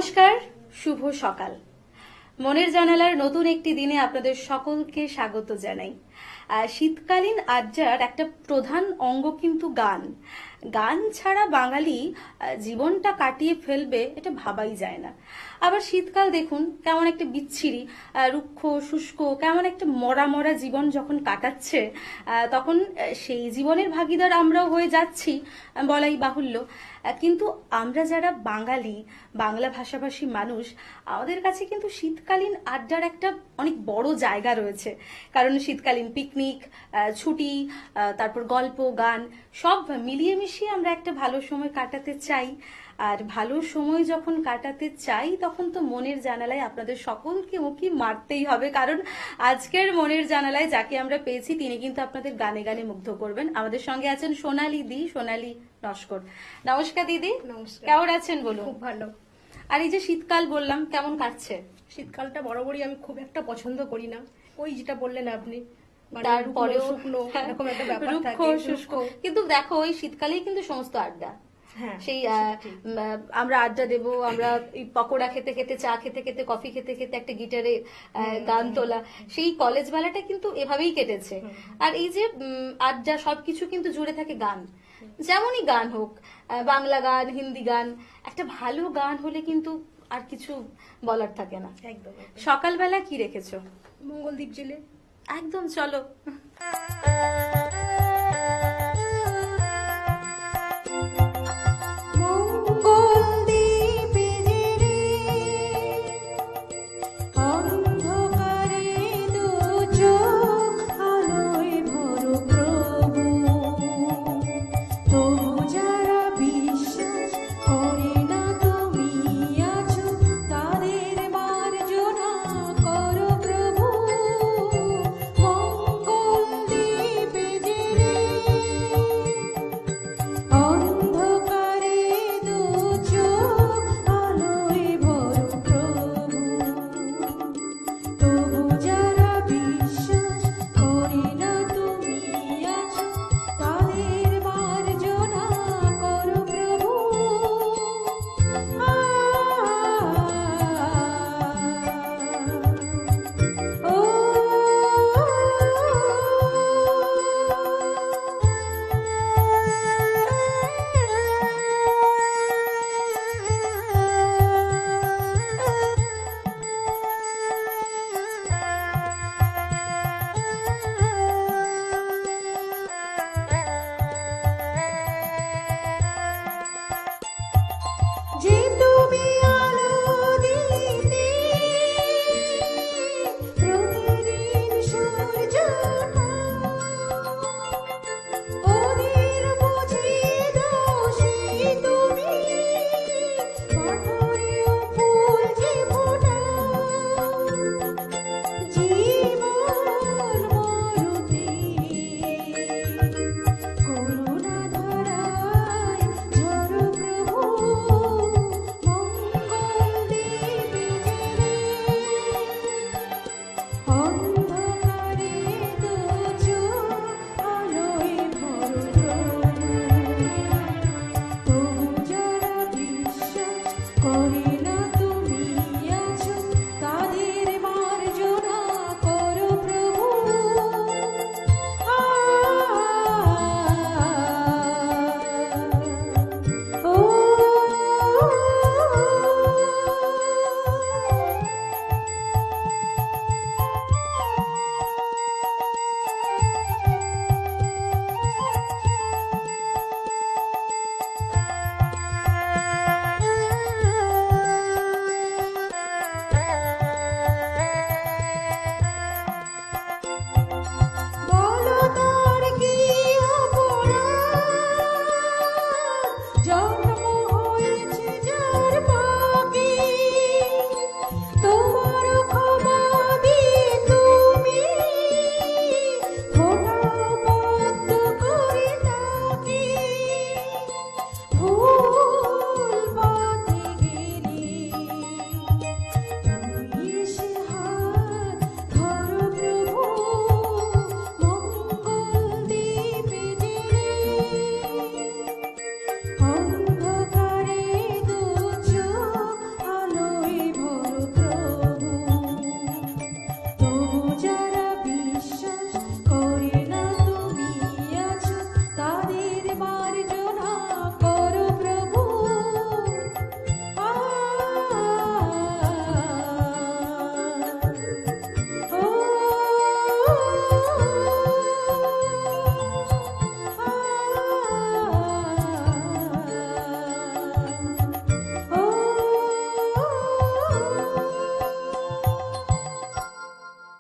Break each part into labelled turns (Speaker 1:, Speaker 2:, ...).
Speaker 1: নমস্কার, শুভ সকাল। মনের জানালার নতুন একটি দিনে আপনাদের সকলকে স্বাগত জানাই। শীতকালীন আড্ডার একটা প্রধান অঙ্গ কিন্তু গান। গান ছাড়া বাঙালি জীবনটা কাটিয়ে ফেলবে এটা ভাবাই যায় না। আবার শীতকাল দেখুন কেমন একটা বিচ্ছিরি, রুক্ষ শুষ্ক, কেমন একটা মরা মরা জীবন যখন কাটাচ্ছে, তখন সেই জীবনের ভাগিদার আমরাও হয়ে যাচ্ছি বলাই বাহুল্য। কিন্তু আমরা যারা বাঙালি, বাংলা ভাষাভাষী মানুষ, আমাদের কাছে কিন্তু শীতকালীন আড্ডার একটা অনেক বড় জায়গা রয়েছে। কারণ শীতকালীন পিকনিক, ছুটি, তারপর গল্প, গান সব মিলিয়ে মিশিয়ে আমরা একটা ভালো সময় কাটাতে চাই। আর ভালো সময় যখন কাটাতে চাই তখন তো মনের জানালায় আপনাদের সকলকে উঁকি মারতেই হবে। কারণ আজকের মনের জানালায় যাকে আমরা পেয়েছি তিনি কিন্তু আপনাদের গানে গানে মুগ্ধ করবেন। আমাদের সঙ্গে আছেন সোনালী সোনালী নস্কর। নমস্কার দিদি।
Speaker 2: নমস্কার।
Speaker 1: কেমন আছেন বলুন?
Speaker 2: খুব ভালো।
Speaker 1: আর এই যে শীতকাল বললাম, কেমন কাটছে?
Speaker 2: শীতকালটা বরাবরই আমি খুব একটা পছন্দ করি না। ওই যেটা বললেন আপনি, মানে
Speaker 1: তারপরেও
Speaker 2: শুকনো এরকম একটা ব্যাপার
Speaker 1: রুক্ষ
Speaker 2: থাকে,
Speaker 1: শুষ্ক। কিন্তু দেখো ওই শীতকালেই কিন্তু সমস্ত আড্ডা।
Speaker 2: হ্যাঁ,
Speaker 1: সেই
Speaker 2: সেটা ঠিক।
Speaker 1: আমরা আড্ডা দেব, আমরা এই পকোড়া খেতে খেতে, চা খেতে খেতে, কফি খেতে খেতে একটা গিটারে গান তোলা, সেই কলেজ বেলাটা কিন্তু এভাবেই কেটেছে। আর এই যে আড্ডা সবকিছু কিন্তু জুড়ে থাকে গান। যেমনই গান হোক, বাংলা গান, হিন্দি গান, একটা ভালো গান হলে কিন্তু আর কিছু বলার থাকে না।
Speaker 2: একদম একদম।
Speaker 1: সকালবেলা কি রেখেছো?
Speaker 2: মঙ্গলদ্বীপ জেলে।
Speaker 1: একদম চলো।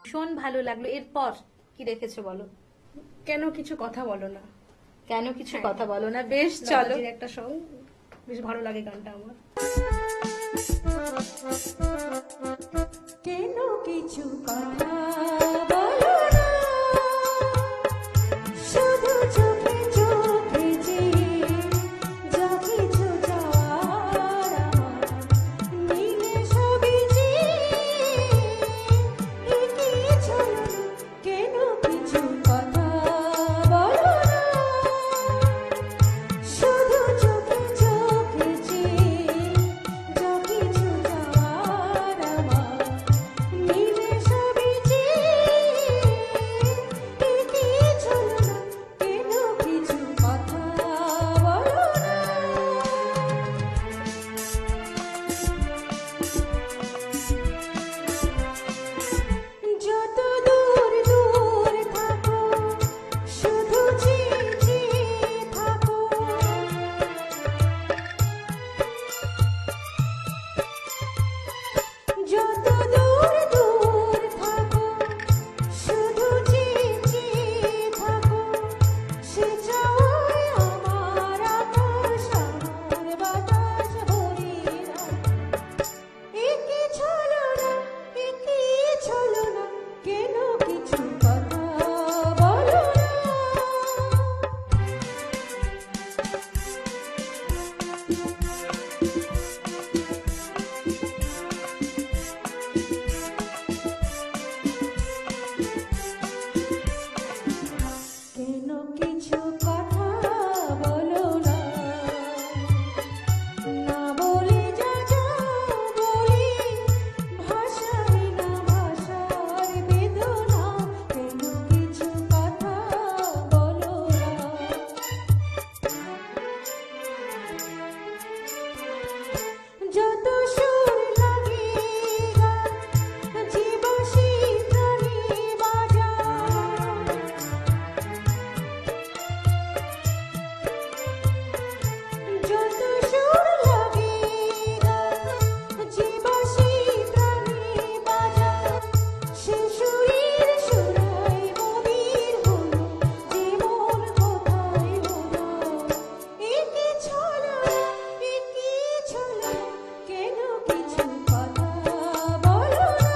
Speaker 1: ভীষণ ভালো লাগলো। এরপর কি রেখেছো বলো?
Speaker 2: কেন কিছু কথা বলো না,
Speaker 1: কেন কিছু কথা বলো না। বেশ, চলো।
Speaker 2: লতাজির একটা সং, বেশ ভালো লাগে গানটা আমার।
Speaker 3: কেন কিছু কথা বলো না, শুধু চোখে চোখে যে যা কিছু যাওয়ার আমার মিলে সবই যে একই চলো না, কেন কিছু কথা বলো না, শুধু চোখে চোখে যে যা কিছু যাওয়ার আমার মিলে সবই যে একই চলো না, কেন কিছু কথা বলো না। যত দূর দূর থাকো শুধু চেয়ে থাকো, যত দূর দূর থাকো শুধু চেয়ে থাকো, সে চাওয়ায় আমার আকাশ আমার বাতাস ভরে রাখো। একই চলো না, একই চলো না, কেন কিছু কথা বলো না। কেন কিছু কথা বলো না, না বলে যা যা বলি, ভাষায় না ভাষার বেদনা, কেন কিছু কথা বলো না। যত সুর লাগে গান, যে বাঁশি প্রাণী বাজায়, যত সুর লাগে গান, যে বাঁশি প্রাণী বাজায়, সে সুরের সুরায় মনির হলো, যে মন কোথায় হলো। একই চলো না, একই চলো না, কেন কিছু কথা বলো না,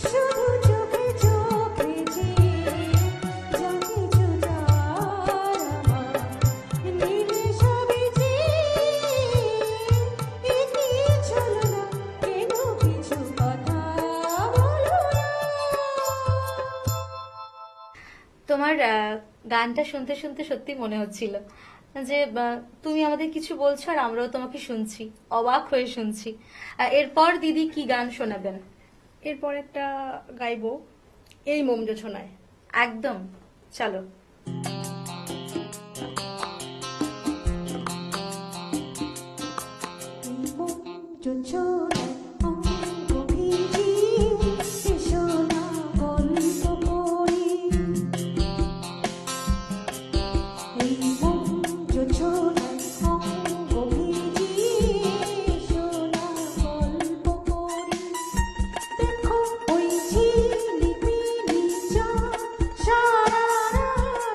Speaker 3: শুধু চোখে চোখে যে যা কিছু যাওয়ার আমার মিলে সবই যে একই চলো না, কেন কিছু কথা বলো না।
Speaker 1: তোমার গানটা শুনতে শুনতে সত্যি মনে হচ্ছিল যে তুমি আমাদের কিছু বলছো আর আমরাও তোমাকে শুনছি, অবাক হয়ে শুনছি। এরপর দিদি কি গান শোনাবেন?
Speaker 2: এরপর একটা গাইবো, এই মোম জোছনায়।
Speaker 1: একদম, চলো।
Speaker 3: যোছনায় অঙ্গ ভিজি, এসো না গল্প করি, এই মন যোছনায় অঙ্গ ভিজি, এসো না গল্প করি। দেখো ওই ঝিলিমিলি চাঁদ সারা রাত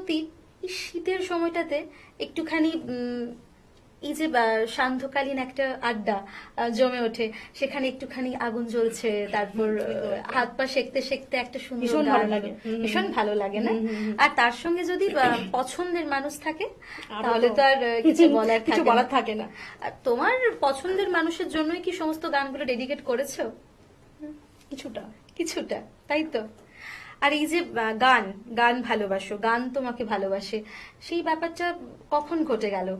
Speaker 1: সত্যি এই শীতের সময়টাতে একটুখানি এই যে সান্ধ্যকালীন একটা আড্ডা জমে ওঠে, সেখানে একটুখানি আগুন জ্বলছে, তারপর হাত পা সেকতে সেকতে একটা সুন্দর
Speaker 2: ভীষণ ভালো
Speaker 1: গান,
Speaker 2: লাগে।
Speaker 1: ভীষণ ভালো লাগে না? আর তার সঙ্গে যদি পছন্দের মানুষ থাকে
Speaker 2: আরো
Speaker 1: তাহলে
Speaker 2: তো
Speaker 1: তো আর কিছু বলার
Speaker 2: কিছু
Speaker 1: থাকে
Speaker 2: বলার
Speaker 1: না।
Speaker 2: থাকে না।
Speaker 1: আর তোমার পছন্দের মানুষের জন্যই কি সমস্ত গানগুলো ডেডিকেট করেছো?
Speaker 2: কিছুটা।
Speaker 1: কিছুটা, তাই তো। আর এই যে গান গান ভালোবাসো, গান তোমাকে ভালোবাসে, সেই ব্যাপারটা কখন ঘটে গেল?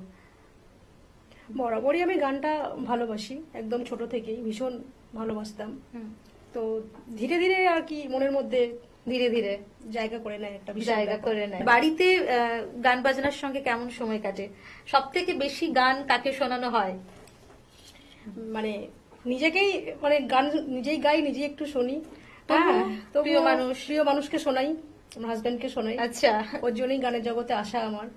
Speaker 2: বরাবরই আমি গানটা ভালোবাসি, একদম ছোট থেকেই ভীষণ ভালোবাসতাম।
Speaker 1: হুম।
Speaker 2: তো ধীরে ধীরে আর কি মনের মধ্যে
Speaker 1: ধীরে ধীরে
Speaker 2: জায়গা করে নেয় একটা বিশাল
Speaker 1: জায়গা
Speaker 2: ব্যাপার।
Speaker 1: করে নেয়। বাড়িতে গান বাজনার সঙ্গে কেমন সময় কাটে? সব থেকে বেশি গান কাকে শোনানো হয়?
Speaker 2: মানে নিজেকেই, মানে গান নিজেই গাই, নিজেই একটু শুনি।
Speaker 1: হ্যাঁ,
Speaker 2: তবুও
Speaker 1: প্রিয় মানুষ।
Speaker 2: প্রিয় মানুষকে শোনাই, আমার হাজবেন্ডকে শোনাই।
Speaker 1: আচ্ছা,
Speaker 2: ওর জন্যই গানের জগতে আসা আমার।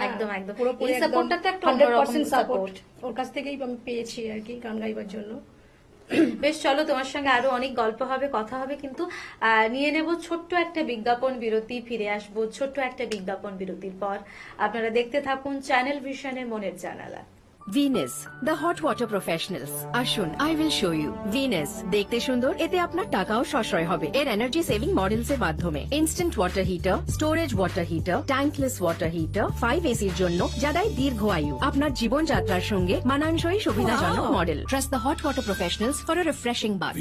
Speaker 1: একদম একদম।
Speaker 2: পুরোপুরি
Speaker 1: এই সাপোর্টটা তো একটা
Speaker 2: 100%
Speaker 1: অন্যরকম
Speaker 2: সাপোর্ট
Speaker 1: সাপোর্ট।
Speaker 2: ওর কাছ থেকেই আমি পেয়েছি আর কি গান গাইবার জন্য।
Speaker 1: বেশ, চলো তোমার সঙ্গে আরো অনেক গল্প হবে, কথা হবে, কিন্তু নিয়ে নেব ছোট্ট একটা বিজ্ঞাপন বিরতি। ফিরে আসবো ছোট্ট একটা বিজ্ঞাপন বিরতির পর। আপনারা দেখতে থাকুন চ্যানেল ভিশনের মনের জানালা।
Speaker 4: Venus the hot water professionals. আসুন, I will show you. Venus দেখতে সুন্দর, এতে আপনার টাকাও সাশ্রয় হবে এর এনার্জি সেভিং মডেলস এর মাধ্যমে। Instant water heater, storage water heater, tankless water heater, 5 এসির জন্য, যা দেয় দীর্ঘ আয়ু। আপনার জীবনযাত্রার সঙ্গে মানানসই সুবিধাজনক model. Trust the hot water professionals for a refreshing bath.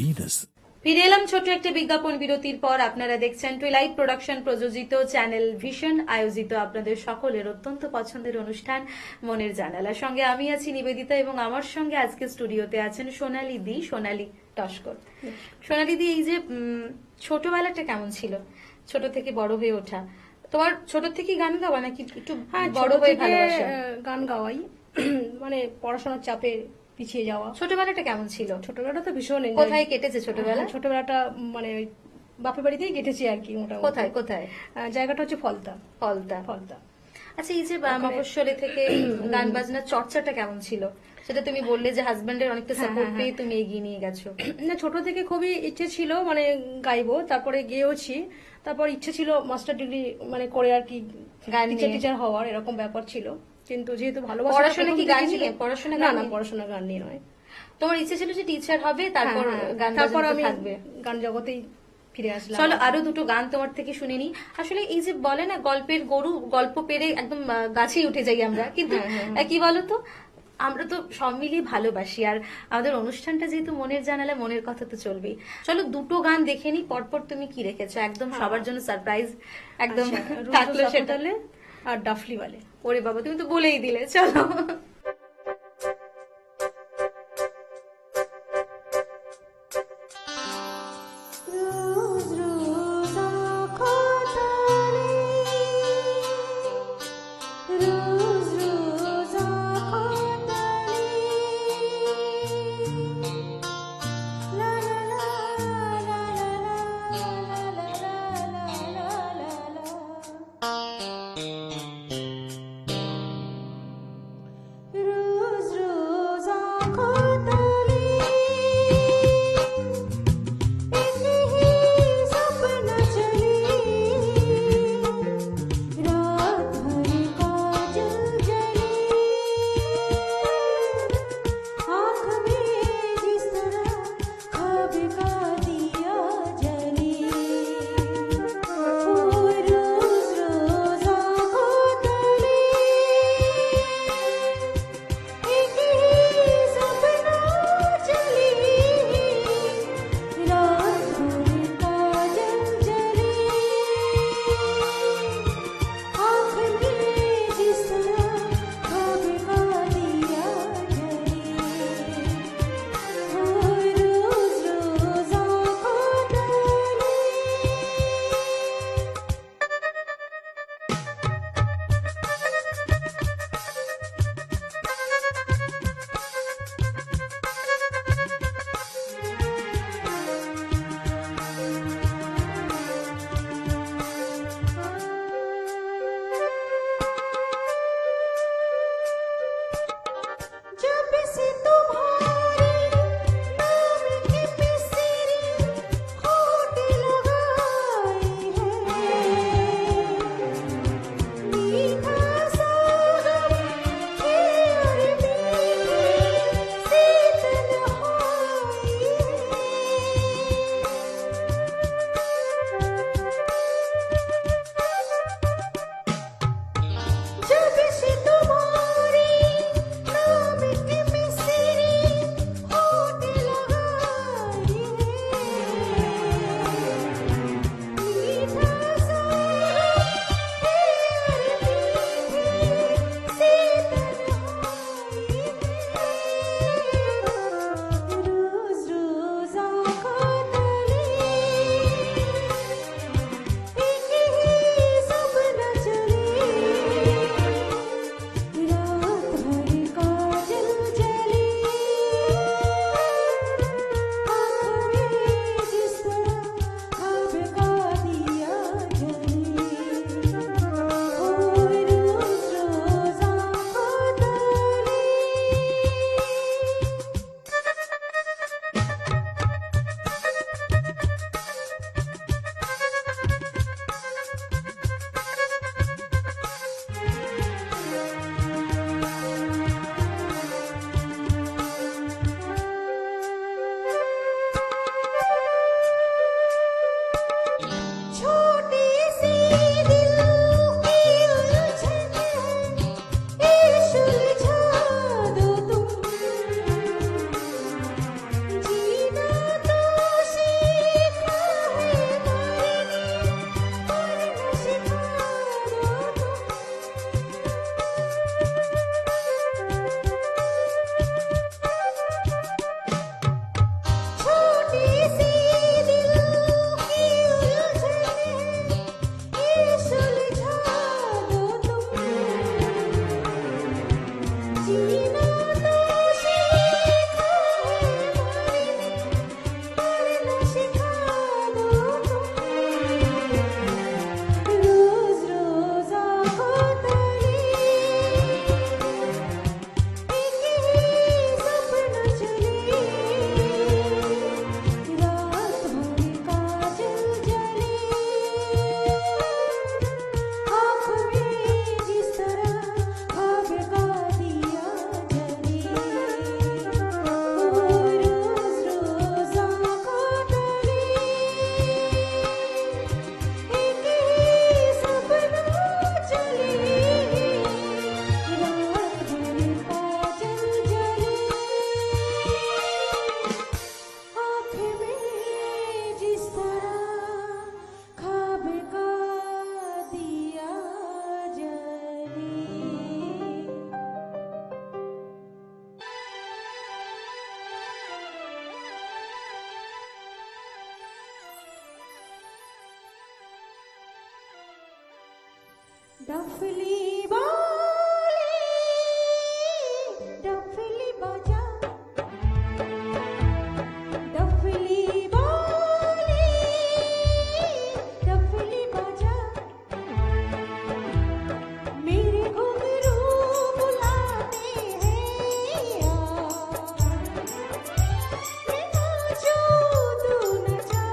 Speaker 1: ফিরে এলাম ছোট্ট একটা বিজ্ঞাপন বিরতির পর। আপনারা দেখছেন টুইলাইট প্রোডাকশন প্রযোজিত, চ্যানেল ভিশন আয়োজিত আপনাদের সকলের অত্যন্ত পছন্দের অনুষ্ঠান মনের জানালা। সঙ্গে আমি আছি নিবেদিতা, এবং আমার সঙ্গে আজকে স্টুডিওতে আছেন সোনালী দি, সোনালী টস্কর। সোনালী দি, এই যে ছোটবেলাটা কেমন ছিল? ছোট থেকে বড় হয়ে ওঠা, তোমার ছোট থেকে গান গাওয়া নাকি একটু
Speaker 2: হ্যাঁ,
Speaker 1: বড়
Speaker 2: ছোট
Speaker 1: হয়ে
Speaker 2: থেকে,
Speaker 1: ভালোবাসা?
Speaker 2: গান গাওয়াই। মানে পড়াশোনার চাপে পিছিয়ে যাওয়া।
Speaker 1: ছোটবেলাটা কেমন ছিল?
Speaker 2: ছোটবেলাটা তো ভীষণ enjoy।
Speaker 1: কোথায় কেটেছে ছোটবেলা?
Speaker 2: হ্যাঁ, ছোটবেলাটা মানে ওই বাপের বাড়িতেই কেটেছি আর কি মোটামুটি।
Speaker 1: কোথায় কোথায়?
Speaker 2: জায়গাটা হচ্ছে ফলতা।
Speaker 1: ফলতা।
Speaker 2: ফলতা।
Speaker 1: আচ্ছা, এই যে মফস্বলে থেকে গান বাজনার চর্চাটা কেমন ছিল? সেটা তুমি বললে যে হাজবেন্ডের অনেকটা সাপোর্ট পেয়ে তুমি এগিয়ে নিয়ে গেছো।
Speaker 2: না, ছোট থেকে খুবই ইচ্ছে ছিল মানে গাইবো, তারপরে গেয়েওছি। তারপর ইচ্ছে ছিল মাস্টার ডিগ্রি মানে করে আর কি
Speaker 1: গান
Speaker 2: টিচার
Speaker 1: নিয়ে।
Speaker 2: টিচার হওয়ার এরকম ব্যাপার ছিল, কিন্তু যেহেতু ভালোবাসা
Speaker 1: পড়াশোনা কি গান নিয়ে? পড়াশোনা
Speaker 2: না
Speaker 1: গান
Speaker 2: না,
Speaker 1: নিয়ে?
Speaker 2: পড়াশোনা গান নিয়ে নয়।
Speaker 1: তোমার ইচ্ছে ছিল যে টিচার হবে, তারপর
Speaker 2: হ্যাঁ,
Speaker 1: গান
Speaker 2: তারপর
Speaker 1: বাজনা
Speaker 2: আমি
Speaker 1: থাকবে।
Speaker 2: গান জগতেই ফিরে আসলাম।
Speaker 1: চলো আরো দুটো গান তোমার থেকে শুনে নি। আসলে এই যে বলে না, গল্পের গরু গল্প পেরে একদম গাছেই উঠে যাই আমরা, কিন্তু কি বলতো, আমরা তো সব মিলিয়ে ভালোবাসি। আর আমাদের অনুষ্ঠানটা যেহেতু মনের জানালা, মনের কথা তো চলবেই। চলো দুটো গান দেখে নি, পরপর তুমি কি রেখেছো একদম সবার জন্য সারপ্রাইজ একদম থাকলো সেটা।
Speaker 2: আর ডাফলি वाले।
Speaker 1: ওরে বাবা, তুমি তো বলেই দিলে, চলো।
Speaker 3: রোজ রোজ আঁখো তালে, রোজ রোজ আঁখো তালে, লা লা লা লা লা লা লা লা লা লা। डफली वाले डफली बजा डफली वाले डफली बजा मेरे घुंघरू बुलाते हैं यार मैं नाचूं तू नचा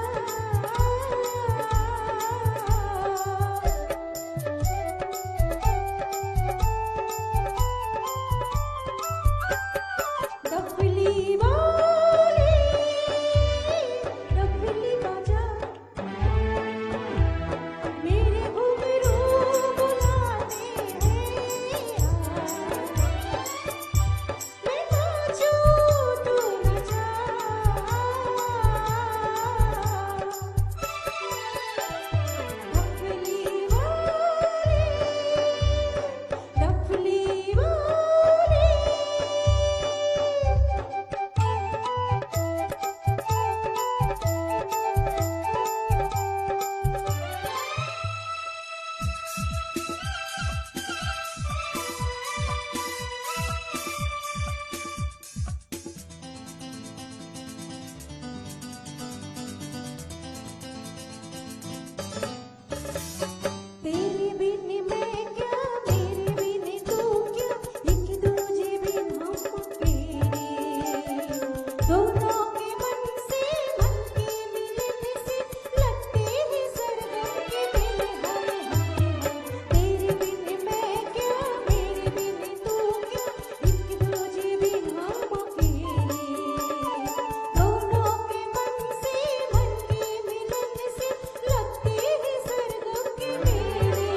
Speaker 3: डफली वाले डफली बजा मेरे घुंघरू बुलाते हैं यार मैं नाचूं तू नचा डफली वाले डफली वाले तेरे बिन मैं क्या मेरे बिन तू क्या एक दूजे बिन हम अकेले दोनों के मन से मन के मिलने से लगते हैं सरगम के मेले हाय हाय तेरे बिन मैं क्या मेरे बिन तू क्या एक दूजे बिन हम अकेले दोनों के मन से मन के मिलने से लगते हैं सरगम के मेले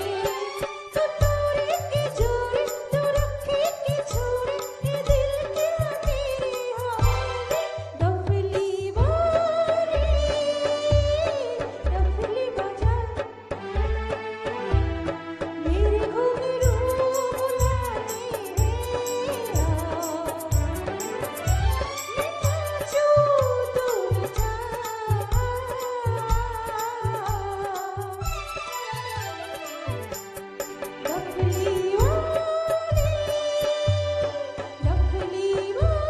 Speaker 3: तो तोरे के जोरे तो रखे के छोरे ये दिल क्या तेरे हवाले डफली वाले डफली बजा मेरे घुंघरू बुलाते हैं यार मैं नाचूं तू नचा डफली वाले डफली वाले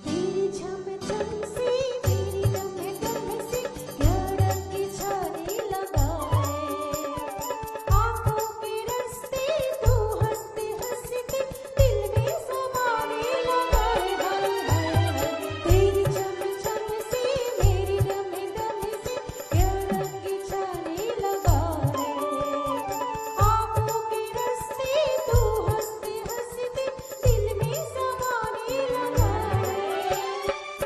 Speaker 3: तेरी छम छम से मेरी दम दम से क्या रंग छाने लगा है आँखों के रास्ते तू हंसते हंसते दिल में समाने लगा है हाय हाय तेरी छम छम से मेरी दम से क्या रंग छाने लगा है आँखों के रास्ते तू हंसते हंसते दिल में समाने लगा है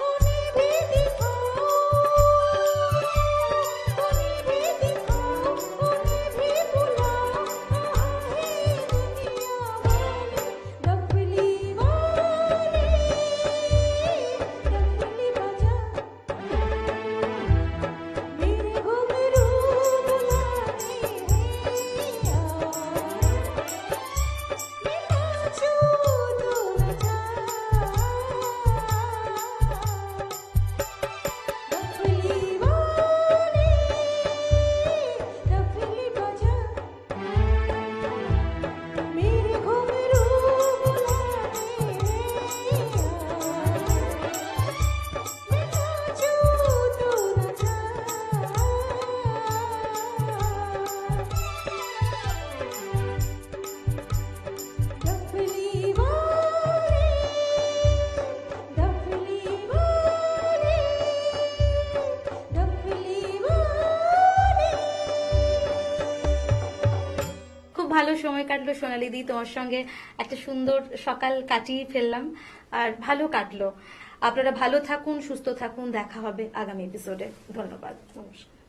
Speaker 3: उन्हें भी दिखाओ उन्हें भी दिखाओ उन्हें भी बुलाओ कहाँ है दुनिया वाले डफली वाले डफली बजा मेरे घुंघरू बुलाते हैं यार मैं नाचूं तू नचा डफली वाले डफली बजा मेरे घुंघरू बुलाते हैं यार मैं नाचूं तू नचा डफली वाले डफली वाले डफली वाले
Speaker 1: খুব ভালো সময় কাটলো সোনালি দি, তোমার সঙ্গে একটা সুন্দর সকাল কাটিয়ে ফেললাম আর ভালো কাটলো। আপনারা ভালো থাকুন, সুস্থ থাকুন, দেখা হবে আগামী এপিসোডে। ধন্যবাদ, নমস্কার।